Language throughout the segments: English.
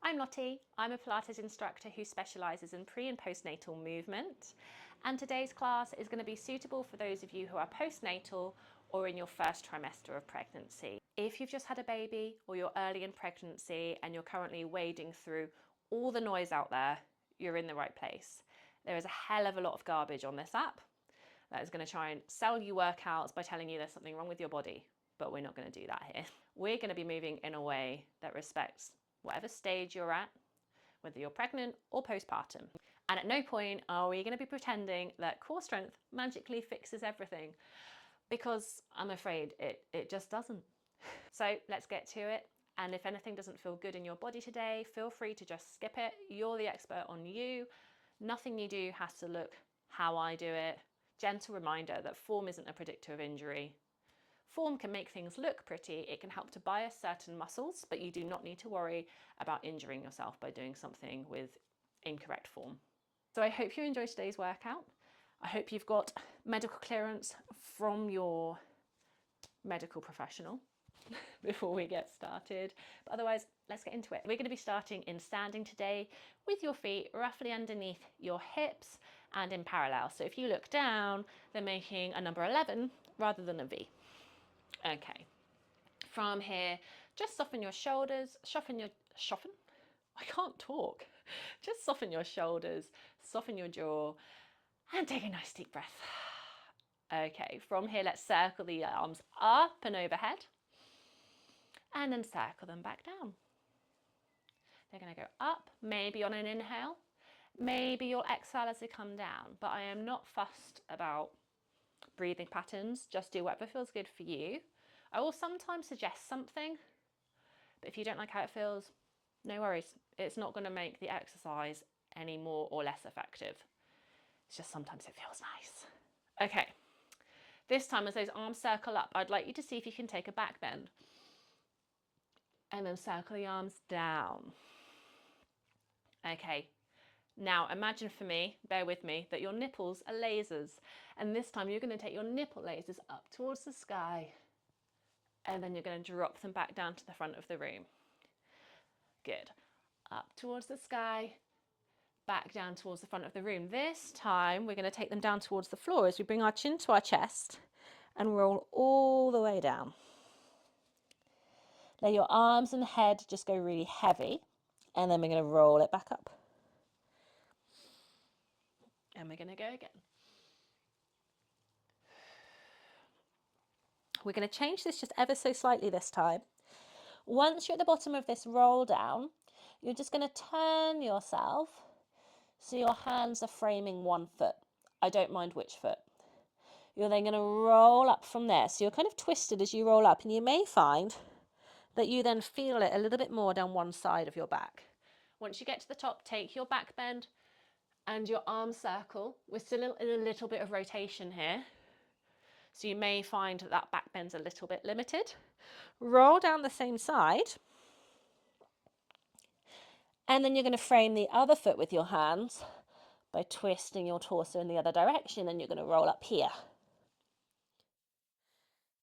I'm Lottie. I'm a Pilates instructor who specialises in pre and postnatal movement. And today's class is going to be suitable for those of you who are postnatal or in your first trimester of pregnancy. If you've just had a baby or you're early in pregnancy and you're currently wading through all the noise out there, you're in the right place. There is a hell of a lot of garbage on this app that is going to try and sell you workouts by telling you there's something wrong with your body, but we're not going to do that here. We're going to be moving in a way that respects whatever stage you're at, whether you're pregnant or postpartum. And at no point are we going to be pretending that core strength magically fixes everything, because I'm afraid it just doesn't. So let's get to it. And if anything doesn't feel good in your body today, feel free to just skip it. You're the expert on you. Nothing you do has to look how I do it. Gentle reminder that form isn't a predictor of injury. Form can make things look pretty, it can help to bias certain muscles, but you do not need to worry about injuring yourself by doing something with incorrect form. So I hope you enjoyed today's workout. I hope you've got medical clearance from your medical professional before we get started. But otherwise, let's get into it. We're going to be starting in standing today with your feet roughly underneath your hips and in parallel. So if you look down, they're making a number 11 rather than a V. Okay. From here, just soften your shoulders, soften. I can't talk. Just soften your shoulders, soften your jaw, and take a nice deep breath. Okay, from here, let's circle the arms up and overhead, and then circle them back down. They're going to go up, maybe on an inhale, maybe you'll exhale as they come down, but I am not fussed about breathing patterns. Just do whatever feels good for you. I will sometimes suggest something, but if you don't like how it feels, no worries. It's not going to make the exercise any more or less effective. It's just sometimes it feels nice. Okay, this time as those arms circle up, I'd like you to see if you can take a back bend. And then circle the arms down. Okay, now imagine for me, bear with me, that your nipples are lasers. And this time you're going to take your nipple lasers up towards the sky. And then you're going to drop them back down to the front of the room. Good. Up towards the sky, back down towards the front of the room. This time we're going to take them down towards the floor as we bring our chin to our chest and roll all the way down. Let your arms and head just go really heavy, and then we're going to roll it back up. And we're going to go again. We're going to change this just ever so slightly this time. Once you're at the bottom of this roll down, you're just going to turn yourself so your hands are framing one foot. I don't mind which foot. You're then going to roll up from there. So you're kind of twisted as you roll up, and you may find that you then feel it a little bit more down one side of your back. Once you get to the top, take your back bend and your arm circle. We're still in a little bit of rotation here, so you may find that that back bend's a little bit limited. Roll down the same side, and then you're going to frame the other foot with your hands by twisting your torso in the other direction, and you're going to roll up here.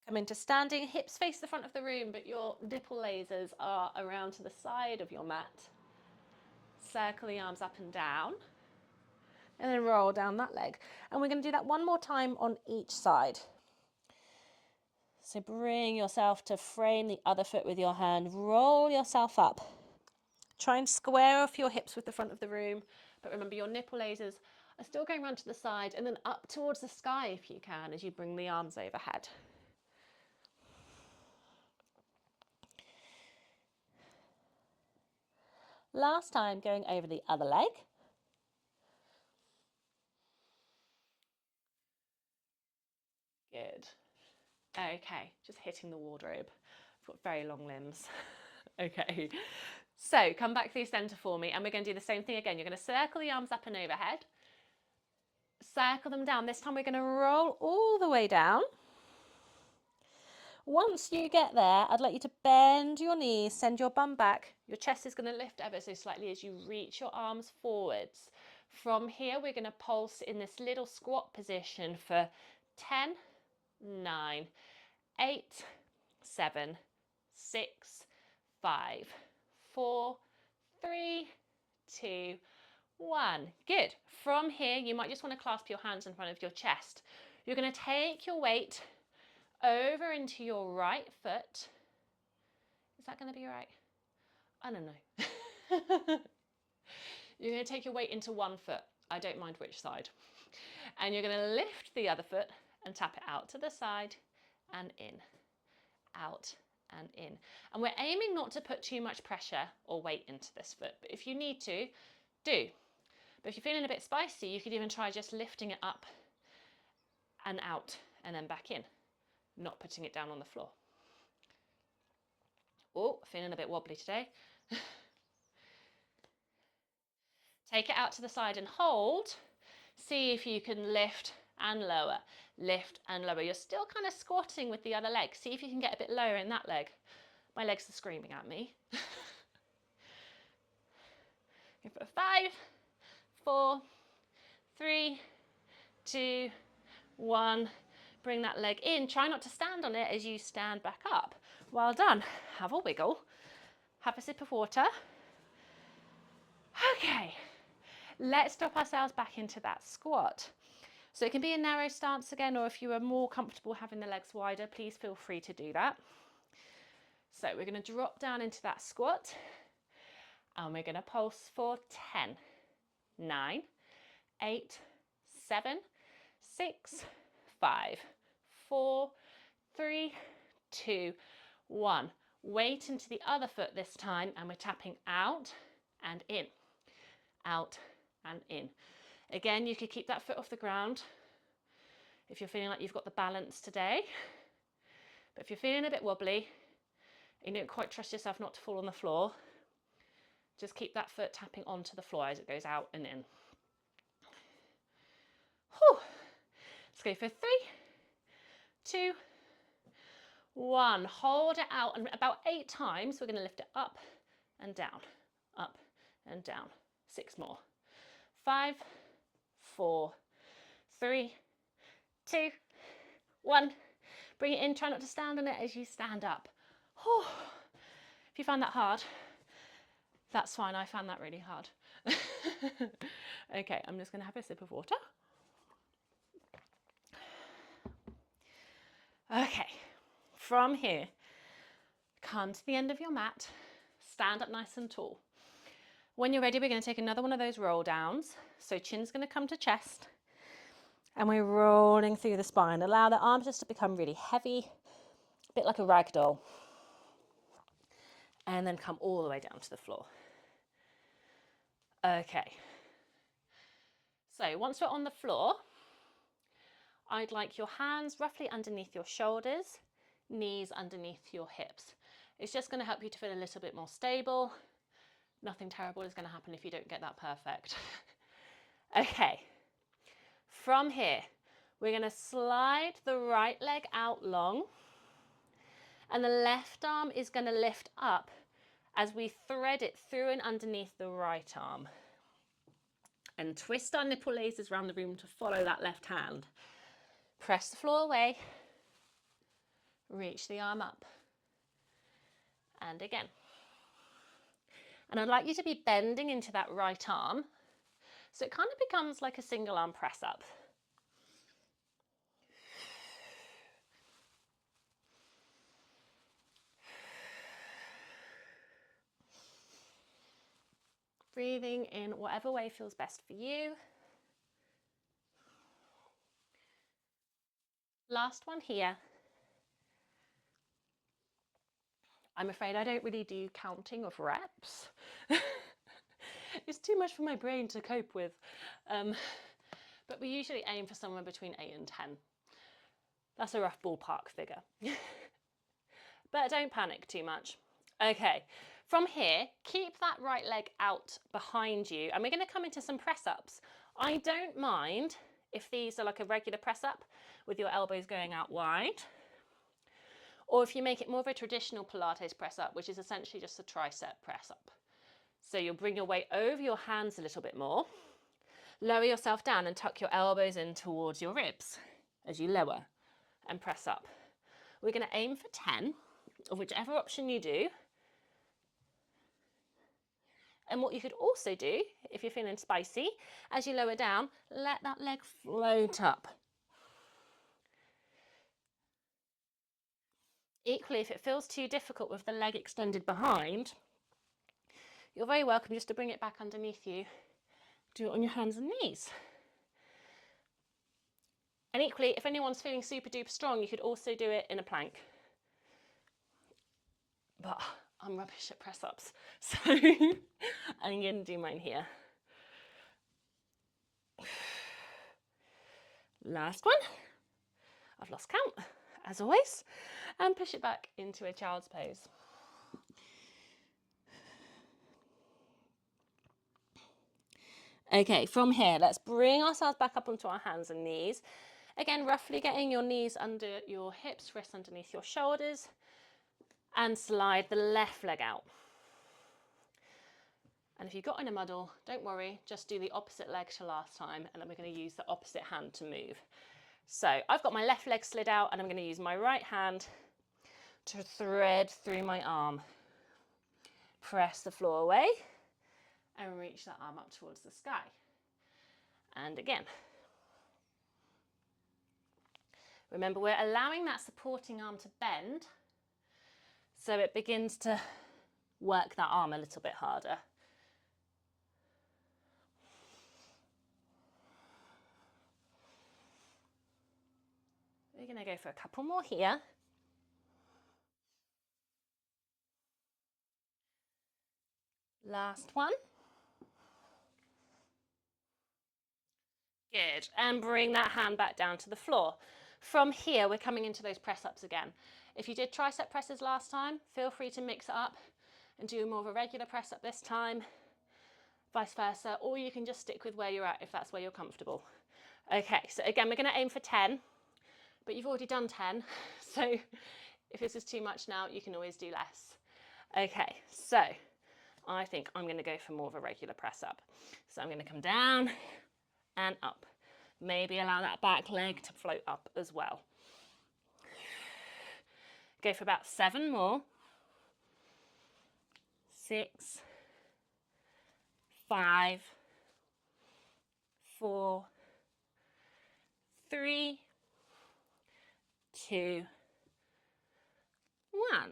Come into standing, hips face the front of the room, but your nipple lasers are around to the side of your mat. Circle the arms up and down, and then roll down that leg. And we're going to do that one more time on each side. So bring yourself to frame the other foot with your hand, roll yourself up. Try and square off your hips with the front of the room, but remember your nipple lasers are still going around to the side and then up towards the sky if you can as you bring the arms overhead. Last time, going over the other leg. Good. Okay, just hitting the wardrobe. I've got very long limbs. Okay, so come back through centre for me, and we're going to do the same thing again. You're going to circle the arms up and overhead. Circle them down. This time we're going to roll all the way down. Once you get there, I'd like you to bend your knees, send your bum back. Your chest is going to lift ever so slightly as you reach your arms forwards. From here, we're going to pulse in this little squat position for 10, 9, 8, 7, 6, 5, 4, 3, 2, 1. Good. From here, you might just want to clasp your hands in front of your chest. You're going to take your weight over into your right foot. Is that going to be right? I don't know. You're going to take your weight into one foot. I don't mind which side. And you're going to lift the other foot and tap it out to the side and in, out and in. And we're aiming not to put too much pressure or weight into this foot, but if you need to, do. But if you're feeling a bit spicy, you could even try just lifting it up and out and then back in, not putting it down on the floor. Oh, feeling a bit wobbly today. Take it out to the side and hold. See if you can lift and lower, lift and lower. You're still kind of squatting with the other leg. See if you can get a bit lower in that leg. My legs are screaming at me. For 5, 4, 3, 2, 1. Bring that leg in. Try not to stand on it as you stand back up. Well done. Have a wiggle. Have a sip of water. Okay. Let's drop ourselves back into that squat. So it can be a narrow stance again, or if you are more comfortable having the legs wider, please feel free to do that. So we're going to drop down into that squat and we're going to pulse for 10, 9, 8, 7, 6, 5, 4, 3, 2, 1. Weight into the other foot this time and we're tapping out and in, out and in. Again, you could keep that foot off the ground if you're feeling like you've got the balance today. But if you're feeling a bit wobbly, and you don't quite trust yourself not to fall on the floor, just keep that foot tapping onto the floor as it goes out and in. Whew. Let's go for 3, 2, 1. Hold it out, and about 8 times we're going to lift it up and down, up and down. 6 more. 5, 4, 3, 2, 1. Bring it in. Try not to stand on it as you stand up. Whew. If you find that hard, that's fine. I found that really hard. Okay, I'm just going to have a sip of water. Okay, from here, come to the end of your mat, stand up nice and tall. When you're ready, we're going to take another one of those roll downs. So chin's going to come to chest and we're rolling through the spine. Allow the arms just to become really heavy, a bit like a rag doll. And then come all the way down to the floor. Okay. So once we're on the floor, I'd like your hands roughly underneath your shoulders, knees underneath your hips. It's just going to help you to feel a little bit more stable. Nothing terrible is going to happen if you don't get that perfect. Okay. From here, we're going to slide the right leg out long and the left arm is going to lift up as we thread it through and underneath the right arm. And twist our nipple lasers around the room to follow that left hand. Press the floor away, reach the arm up, and again. And I'd like you to be bending into that right arm, so it kind of becomes like a single arm press up. Breathing in whatever way feels best for you. Last one here. I'm afraid I don't really do counting of reps. It's too much for my brain to cope with. But we usually aim for somewhere between 8 and 10. That's a rough ballpark figure. But don't panic too much. Okay, from here, keep that right leg out behind you. And we're going to come into some press-ups. I don't mind if these are like a regular press-up with your elbows going out wide. Or if you make it more of a traditional Pilates press-up, which is essentially just a tricep press-up. So you'll bring your weight over your hands a little bit more. Lower yourself down and tuck your elbows in towards your ribs as you lower and press up. We're going to aim for 10, or whichever option you do. And what you could also do, if you're feeling spicy, as you lower down, let that leg float up. Equally, if it feels too difficult with the leg extended behind, you're very welcome just to bring it back underneath you. Do it on your hands and knees. And equally, if anyone's feeling super duper strong, you could also do it in a plank. But I'm rubbish at press ups, so I'm going to do mine here. Last one. I've lost count, as always, and push it back into a child's pose. Okay, from here, let's bring ourselves back up onto our hands and knees. Again, roughly getting your knees under your hips, wrists underneath your shoulders, and slide the left leg out. And if you got in a muddle, don't worry, just do the opposite leg to last time, and then we're going to use the opposite hand to move. So I've got my left leg slid out, and I'm going to use my right hand to thread through my arm. Press the floor away and reach that arm up towards the sky. And again. Remember, we're allowing that supporting arm to bend so it begins to work that arm a little bit harder. We're going to go for a couple more here. Last one. Good, and bring that hand back down to the floor. From here, we're coming into those press-ups again. If you did tricep presses last time, feel free to mix it up and do more of a regular press-up this time, vice versa, or you can just stick with where you're at if that's where you're comfortable. Okay, so again, we're going to aim for 10, but you've already done 10, so if this is too much now, you can always do less. Okay, so I think I'm going to go for more of a regular press-up. So I'm going to come down and up. Maybe allow that back leg to float up as well. Go for about 7 more. 6, 5, 4, 3, 2, 1.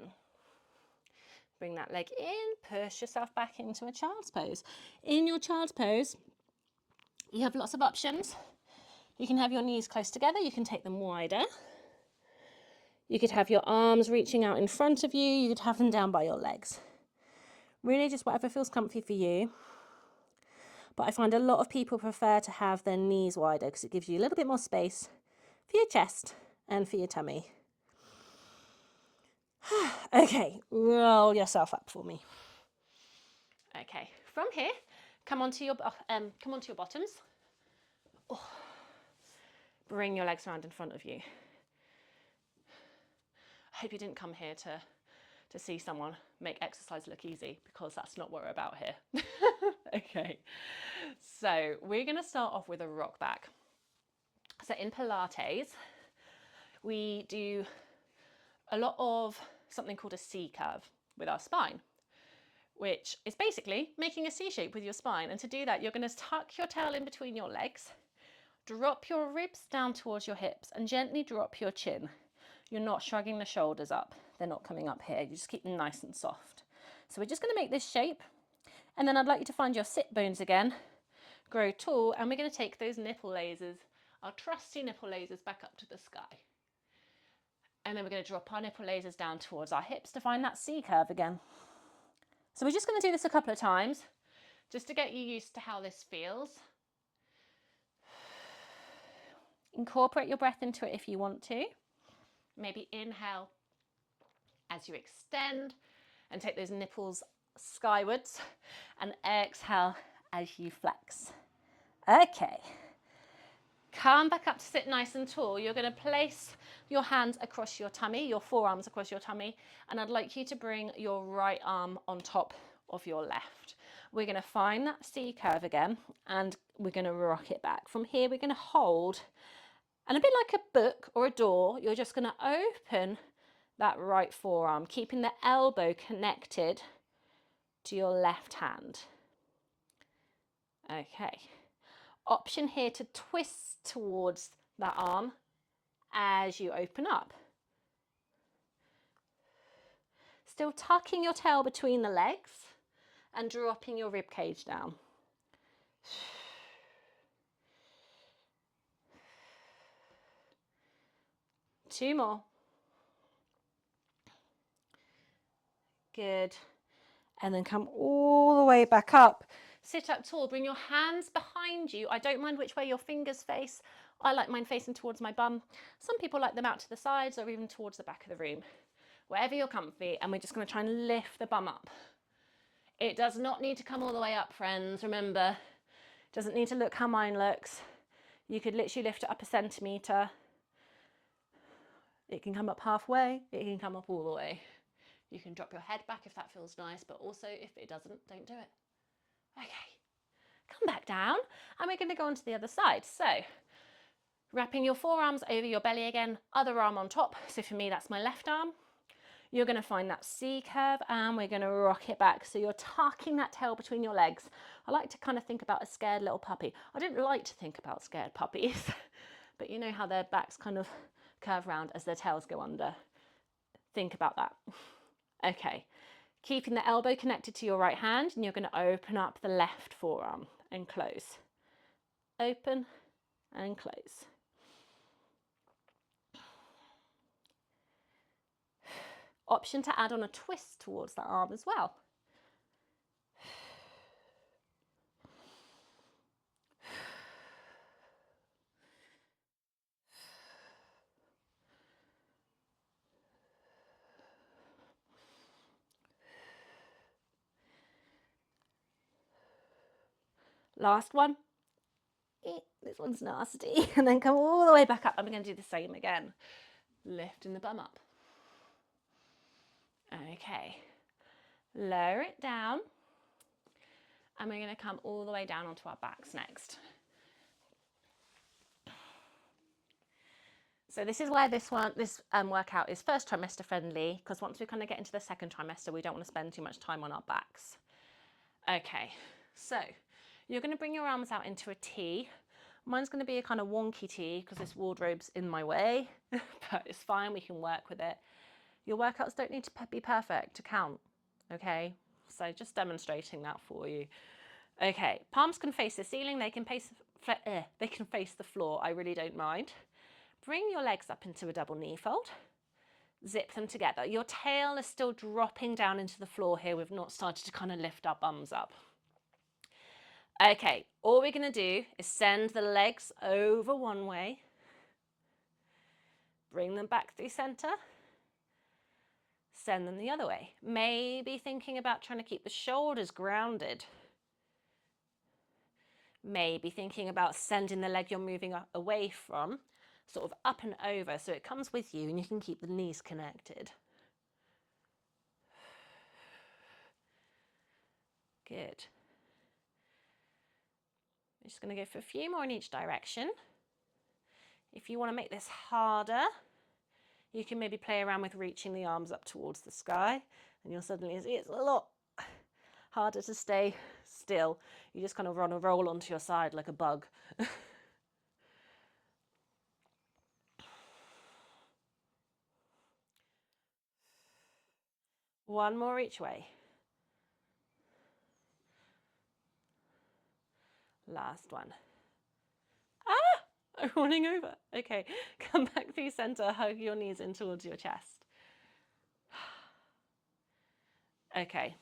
Bring that leg in, push yourself back into a child's pose. In your child's pose, you have lots of options. You can have your knees close together, you can take them wider. You could have your arms reaching out in front of you, you could have them down by your legs. Really just whatever feels comfy for you. But I find a lot of people prefer to have their knees wider because it gives you a little bit more space for your chest and for your tummy. Okay, roll yourself up for me. Okay, from here, come onto your bottoms. Oh. Bring your legs around in front of you. I hope you didn't come here to see someone make exercise look easy, because that's not what we're about here. Okay, so we're going to start off with a rock back. So in Pilates, we do a lot of something called a C curve with our spine, which is basically making a C shape with your spine. And to do that, you're going to tuck your tail in between your legs, drop your ribs down towards your hips, and gently drop your chin. You're not shrugging the shoulders up. They're not coming up here. You just keep them nice and soft. So we're just going to make this shape. And then I'd like you to find your sit bones again, grow tall, and we're going to take those nipple lasers, our trusty nipple lasers, back up to the sky. And then we're going to drop our nipple lasers down towards our hips to find that C curve again. So we're just going to do this a couple of times, just to get you used to how this feels. Incorporate your breath into it if you want to. Maybe inhale as you extend and take those nipples skywards, and exhale as you flex. Okay, come back up to sit nice and tall. You're going to place your hands across your tummy, your forearms across your tummy, and I'd like you to bring your right arm on top of your left. We're going to find that C curve again, and we're going to rock it back. From here, we're going to hold, and a bit like a book or a door, you're just going to open that right forearm, keeping the elbow connected to your left hand. Okay. Option here to twist towards that arm as you open up. Still tucking your tail between the legs and dropping your rib cage down. Two more. Good. And then come all the way back up. Sit up tall, bring your hands behind you. I don't mind which way your fingers face. I like mine facing towards my bum. Some people like them out to the sides or even towards the back of the room. Wherever you're comfy, and we're just going to try and lift the bum up. It does not need to come all the way up, friends. Remember, it doesn't need to look how mine looks. You could literally lift it up a centimetre. It can come up halfway. It can come up all the way. You can drop your head back if that feels nice, but also if it doesn't, don't do it. Okay, come back down, and we're going to go on to the other side. So, wrapping your forearms over your belly again, other arm on top. So for me, that's my left arm. You're going to find that C curve, and we're going to rock it back. So you're tucking that tail between your legs. I like to kind of think about a scared little puppy. I don't like to think about scared puppies, but you know how their backs kind of curve round as their tails go under. Think about that. Okay, keeping the elbow connected to your right hand, and you're going to open up the left forearm and close. Open and close. Option to add on a twist towards that arm as well. Last one. This one's nasty. And then come all the way back up. I'm going to do the same again. Lifting the bum up. Okay. Lower it down. And we're going to come all the way down onto our backs next. So this is where this workout is first trimester friendly, because once we kind of get into the second trimester, we don't want to spend too much time on our backs. Okay, so you're going to bring your arms out into a T. Mine's going to be a kind of wonky T because this wardrobe's in my way, but it's fine, we can work with it. Your workouts don't need to be perfect to count, okay? So just demonstrating that for you. Okay, palms can face the ceiling, they can face the floor, I really don't mind. Bring your legs up into a double knee fold. Zip them together. Your tail is still dropping down into the floor here. We've not started to kind of lift our bums up. Okay, all we're going to do is send the legs over one way. Bring them back through center. Send them the other way. Maybe thinking about trying to keep the shoulders grounded. Maybe thinking about sending the leg you're moving away from sort of up and over so it comes with you and you can keep the knees connected. Good. I'm just going to go for a few more in each direction. If you want to make this harder, you can maybe play around with reaching the arms up towards the sky, and you'll suddenly see it's a lot harder to stay still. You just kind of run a roll onto your side like a bug. One more each way. Last one. Ah! I'm running over. Okay, come back through center, hug your knees in towards your chest. Okay.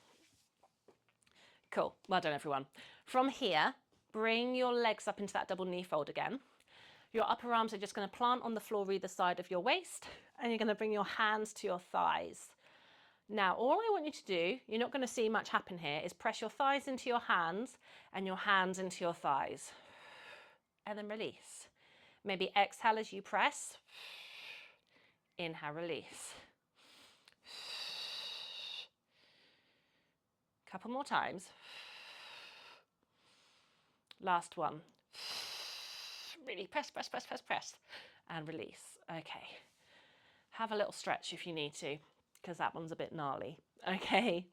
Cool, well done everyone. From here, bring your legs up into that double knee fold again. Your upper arms are just going to plant on the floor either side of your waist, and you're going to bring your hands to your thighs. Now, all I want you to do, you're not going to see much happen here, is press your thighs into your hands and your hands into your thighs. And then release. Maybe exhale as you press. Inhale, release. Couple more times. Last one. Really press, press, press, press, press. And release. Okay. Have a little stretch if you need to, because that one's a bit gnarly. Okay.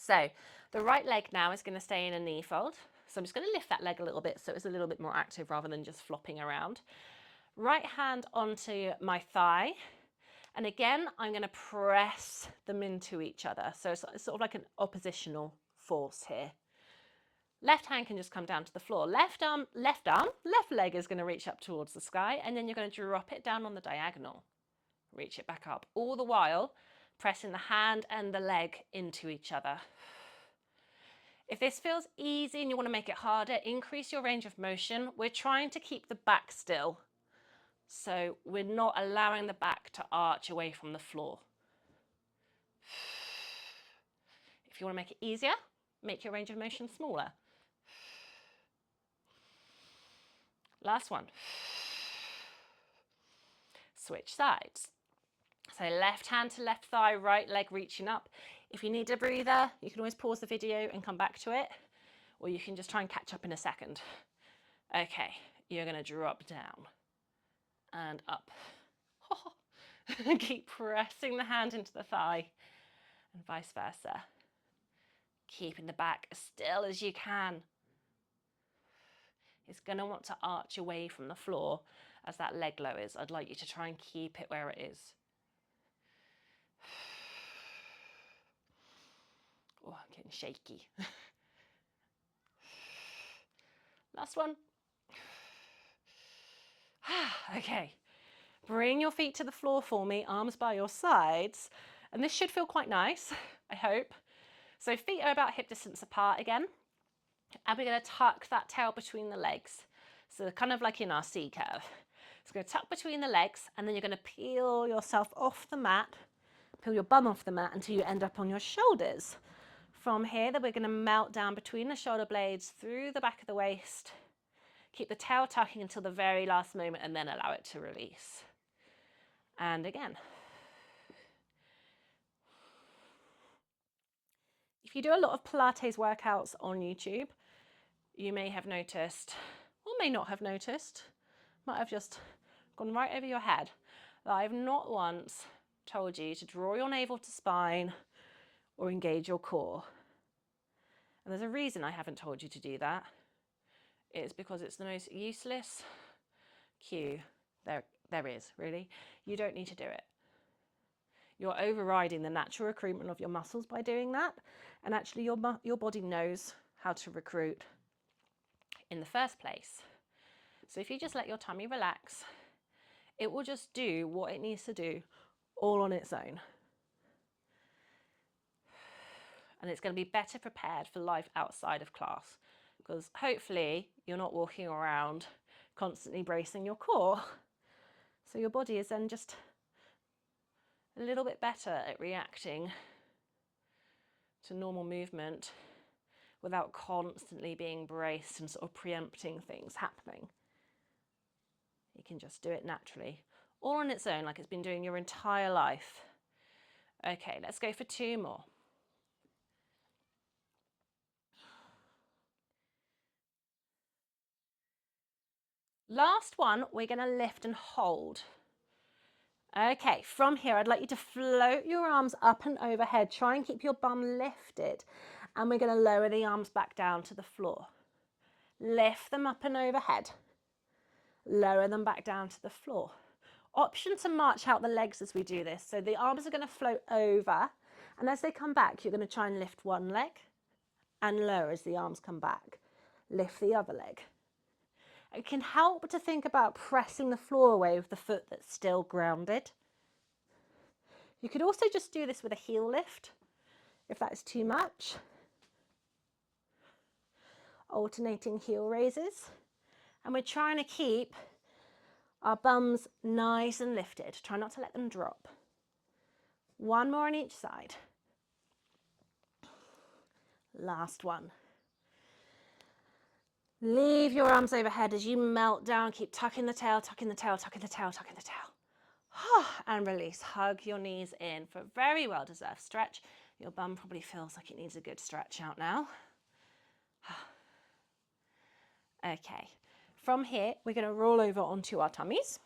So the right leg now is going to stay in a knee fold. So I'm just going to lift that leg a little bit so it's a little bit more active rather than just flopping around. Right hand onto my thigh. And again, I'm going to press them into each other. So it's sort of like an oppositional force here. Left hand can just come down to the floor. Left leg is going to reach up towards the sky, and then you're going to drop it down on the diagonal. Reach it back up, all the while pressing the hand and the leg into each other. If this feels easy and you want to make it harder, increase your range of motion. We're trying to keep the back still. So we're not allowing the back to arch away from the floor. If you want to make it easier, make your range of motion smaller. Last one. Switch sides. So left hand to left thigh, right leg reaching up. If you need a breather, you can always pause the video and come back to it, or you can just try and catch up in a second. Okay, you're going to drop down and up. Keep pressing the hand into the thigh and vice versa. Keeping the back as still as you can. It's going to want to arch away from the floor as that leg lowers. I'd like you to try and keep it where it is. Oh, I'm getting shaky. Last one. Okay. Bring your feet to the floor for me, arms by your sides. And this should feel quite nice, I hope. So feet are about hip distance apart again. And we're going to tuck that tail between the legs. So kind of like in our C curve. It's going to tuck between the legs, and then you're going to peel yourself off the mat, peel your bum off the mat until you end up on your shoulders. From here, then we're going to melt down between the shoulder blades through the back of the waist. Keep the tail tucking until the very last moment and then allow it to release. And again. If you do a lot of Pilates workouts on YouTube, you may have noticed, or may not have noticed, might have just gone right over your head, that I've not once told you to draw your navel to spine or engage your core. And there's a reason I haven't told you to do that. It's because it's the most useless cue there is, really. You don't need to do it. You're overriding the natural recruitment of your muscles by doing that. And actually your body knows how to recruit in the first place. So if you just let your tummy relax, it will just do what it needs to do all on its own. And it's going to be better prepared for life outside of class, because hopefully you're not walking around constantly bracing your core. So your body is then just a little bit better at reacting to normal movement without constantly being braced and sort of preempting things happening. You can just do it naturally, all on its own, like it's been doing your entire life. Okay, let's go for 2 more. Last one, we're going to lift and hold. Okay, from here, I'd like you to float your arms up and overhead. Try and keep your bum lifted. And we're going to lower the arms back down to the floor. Lift them up and overhead. Lower them back down to the floor. Option to march out the legs as we do this. So the arms are going to float over. And as they come back, you're going to try and lift one leg and lower as the arms come back. Lift the other leg. It can help to think about pressing the floor away with the foot that's still grounded. You could also just do this with a heel lift, if that's too much. Alternating heel raises. And we're trying to keep our bums nice and lifted. Try not to let them drop. 1 more on each side. Last one. Leave your arms overhead as you melt down. Keep tucking the tail, tucking the tail, tucking the tail, tucking the tail. And release. Hug your knees in for a very well-deserved stretch. Your bum probably feels like it needs a good stretch out now. Okay. From here, we're going to roll over onto our tummies.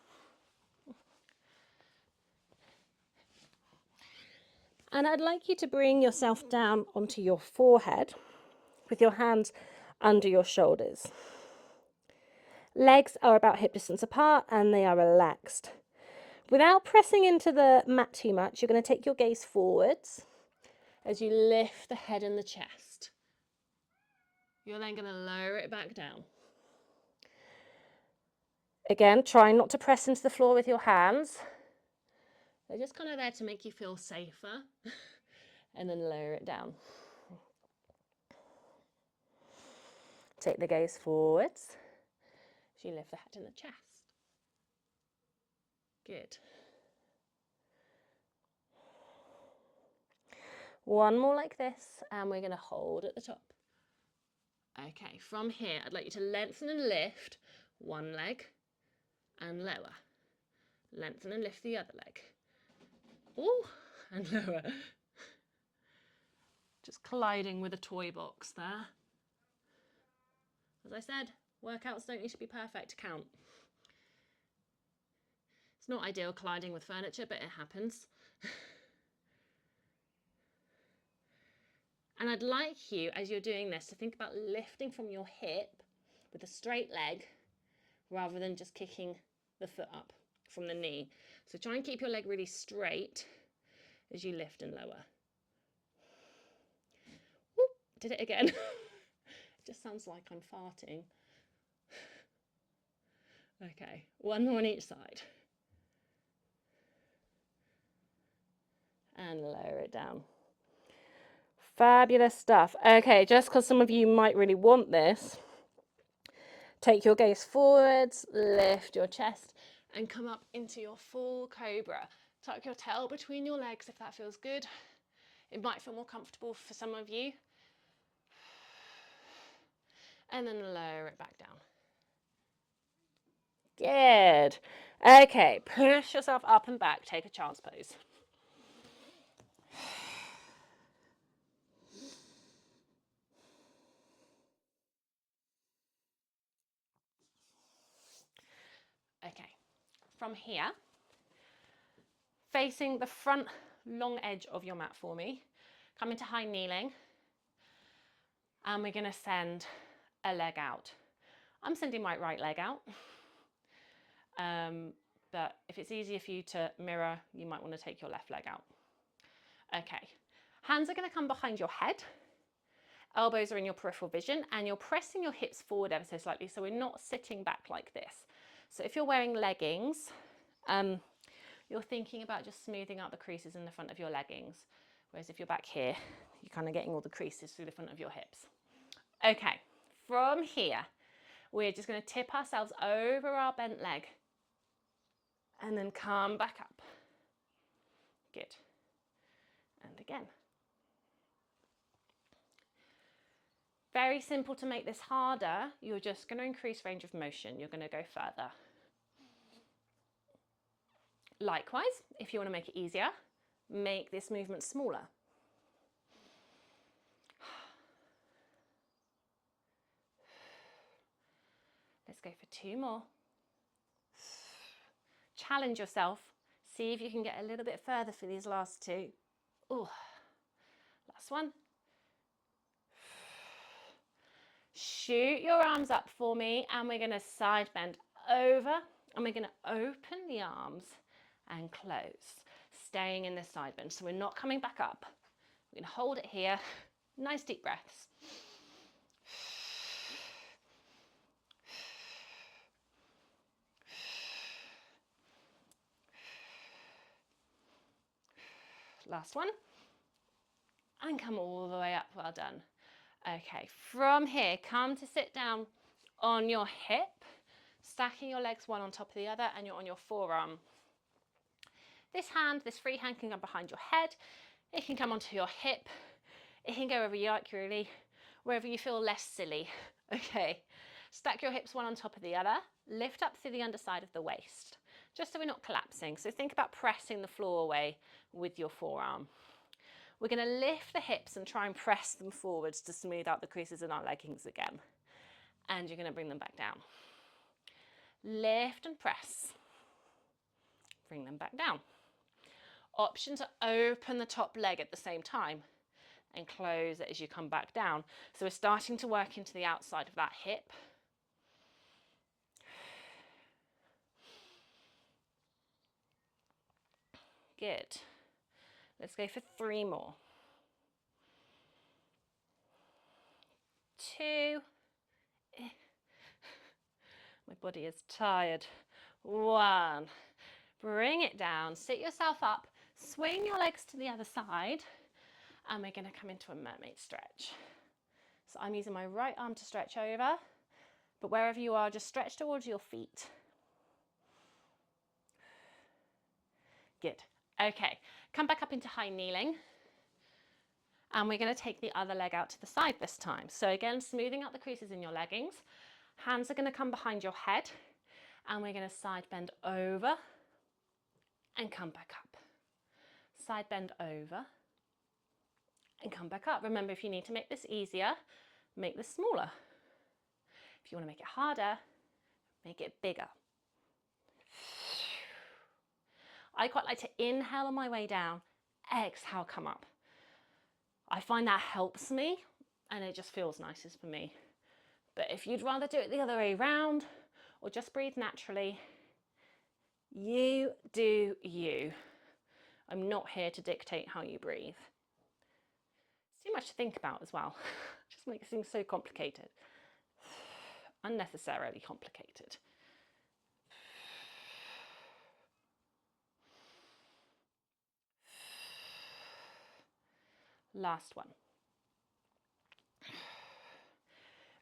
And I'd like you to bring yourself down onto your forehead with your hands under your shoulders. Legs are about hip distance apart and they are relaxed. Without pressing into the mat too much, you're going to take your gaze forwards as you lift the head and the chest. You're then going to lower it back down. Again, try not to press into the floor with your hands. They're just kind of there to make you feel safer. And then lower it down. Take the gaze forwards as you lift the head and the chest. Good. One more like this, and we're going to hold at the top. Okay, from here, I'd like you to lengthen and lift one leg and lower. Lengthen and lift the other leg. Ooh, and lower. Just colliding with a toy box there. As I said, workouts don't need to be perfect to count. It's not ideal colliding with furniture, but it happens. And I'd like you, as you're doing this, to think about lifting from your hip with a straight leg rather than just kicking the foot up from the knee. So try and keep your leg really straight as you lift and lower. Whoop, did it again. It just sounds like I'm farting. Okay, one more on each side. And lower it down. Fabulous stuff. Okay, just because some of you might really want this, take your gaze forwards, lift your chest, and come up into your full cobra. Tuck your tail between your legs if that feels good. It might feel more comfortable for some of you. And then lower it back down. Good. Okay, push yourself up and back. Take a child's pose. Okay, from here, facing the front long edge of your mat for me, come into high kneeling, and we're going to send a leg out. I'm sending my right leg out, but if it's easier for you to mirror, you might want to take your left leg out. Okay, hands are going to come behind your head, elbows are in your peripheral vision, and you're pressing your hips forward ever so slightly, so we're not sitting back like this. So if you're wearing leggings, you're thinking about just smoothing out the creases in the front of your leggings. Whereas if you're back here, you're kind of getting all the creases through the front of your hips. Okay, from here, we're just going to tip ourselves over our bent leg and then come back up. Good. And again. Very simple to make this harder. You're just going to increase range of motion. You're going to go further. Likewise, if you want to make it easier, make this movement smaller. Let's go for 2 more. Challenge yourself. See if you can get a little bit further for these last 2. Ooh. Last one. Shoot your arms up for me, and we're going to side bend over, and we're going to open the arms and close, staying in this side bend. So we're not coming back up. We're going to hold it here. Nice deep breaths. Last one. And come all the way up. Well done. Okay, from here, come to sit down on your hip, stacking your legs one on top of the other, and you're on your forearm. This free hand can come behind your head. It can come onto your hip. It can go wherever you like, really, wherever you feel less silly. Okay, stack your hips one on top of the other. Lift up through the underside of the waist, just so we're not collapsing. So think about pressing the floor away with your forearm. We're going to lift the hips and try and press them forwards to smooth out the creases in our leggings again. And you're going to bring them back down. Lift and press. Bring them back down. Option to open the top leg at the same time and close it as you come back down. So we're starting to work into the outside of that hip. Good. Let's go for 3 more. 2. My body is tired. 1. Bring it down, sit yourself up, swing your legs to the other side, and we're going to come into a mermaid stretch. So I'm using my right arm to stretch over, but wherever you are, just stretch towards your feet. Good. Okay, come back up into high kneeling. And we're going to take the other leg out to the side this time. So again, smoothing out the creases in your leggings. Hands are going to come behind your head. And we're going to side bend over and come back up. Side bend over and come back up. Remember, if you need to make this easier, make this smaller. If you want to make it harder, make it bigger. I quite like to inhale on my way down, exhale, come up. I find that helps me and it just feels nicer for me. But if you'd rather do it the other way around or just breathe naturally, you do you. I'm not here to dictate how you breathe. It's too much to think about as well. Just makes things so complicated. Unnecessarily complicated. Last one.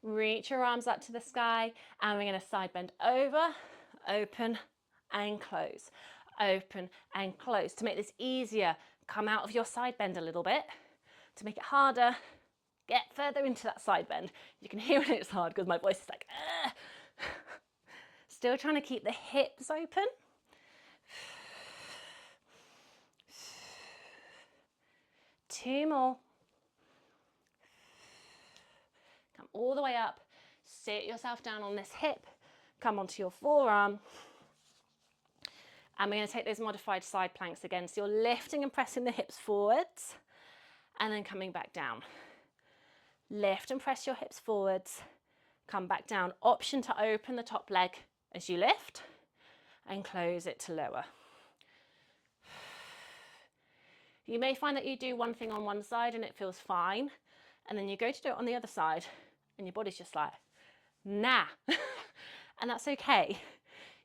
Reach your arms up to the sky and we're going to side bend over, open and close, open and close. To make this easier, come out of your side bend a little bit. To make it harder, get further into that side bend. You can hear when it's hard because my voice is like, ugh. Still trying to keep the hips open. Two more. Come all the way up. Sit yourself down on this hip. Come onto your forearm. And we're going to take those modified side planks again. So you're lifting and pressing the hips forwards and then coming back down. Lift and press your hips forwards. Come back down. Option to open the top leg as you lift and close it to lower. You may find that you do one thing on one side and it feels fine. And then you go to do it on the other side and your body's just like, nah. And that's okay.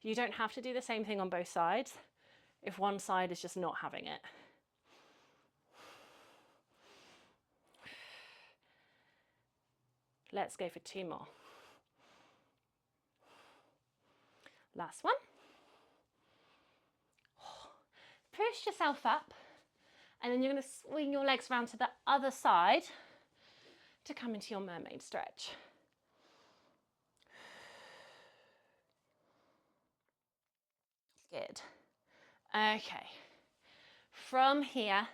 You don't have to do the same thing on both sides if one side is just not having it. Let's go for 2 more. Last one. Push yourself up and then you're going to swing your legs around to the other side to come into your mermaid stretch. Good. Okay. From here,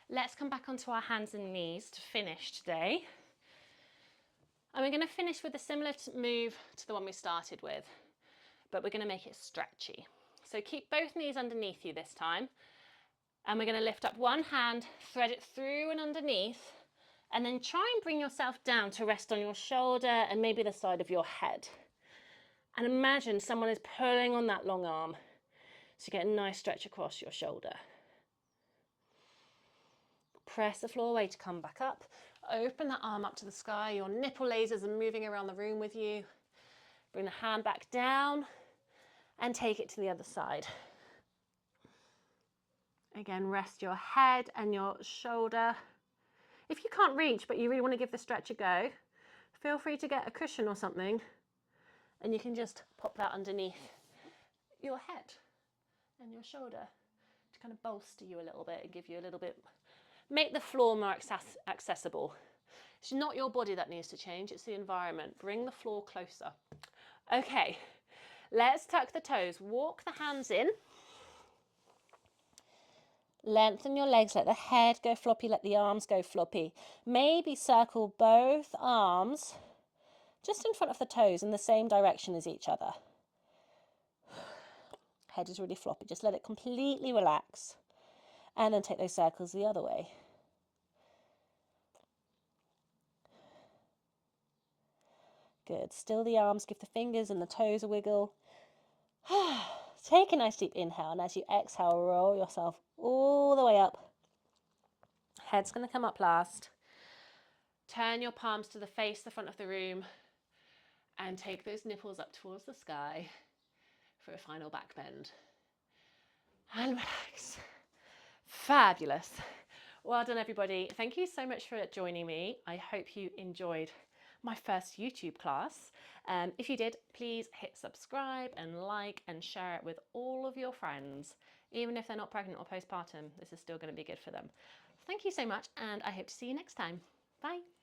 let's come back onto our hands and knees to finish today. And we're going to finish with a similar move to the one we started with, but we're going to make it stretchy. So keep both knees underneath you this time. And we're going to lift up one hand, thread it through and underneath, and then try and bring yourself down to rest on your shoulder and maybe the side of your head. And imagine someone is pulling on that long arm. So you get a nice stretch across your shoulder. Press the floor away to come back up. Open that arm up to the sky. Your nipple lasers are moving around the room with you. Bring the hand back down and take it to the other side. Again, rest your head and your shoulder. If you can't reach, but you really want to give the stretch a go, feel free to get a cushion or something, and you can just pop that underneath your head and your shoulder to kind of bolster you a little bit and give you a little bit, make the floor more accessible. It's not your body that needs to change, it's the environment. Bring the floor closer. Okay, let's tuck the toes. Walk the hands in. Lengthen your legs, let the head go floppy, let the arms go floppy. Maybe circle both arms just in front of the toes in the same direction as each other. Head is really floppy, just let it completely relax. And then take those circles the other way. Good. Still the arms, give the fingers and the toes a wiggle. Take a nice deep inhale, and as you exhale, roll yourself all the way up. Head's going to come up last. Turn your palms to the face, the front of the room, and take those nipples up towards the sky for a final back bend. And relax. Fabulous. Well done, everybody. Thank you so much for joining me. I hope you enjoyed my first YouTube class. If you did, please hit subscribe and like and share it with all of your friends. Even if they're not pregnant or postpartum, this is still going to be good for them. Thank you so much, and I hope to see you next time. Bye.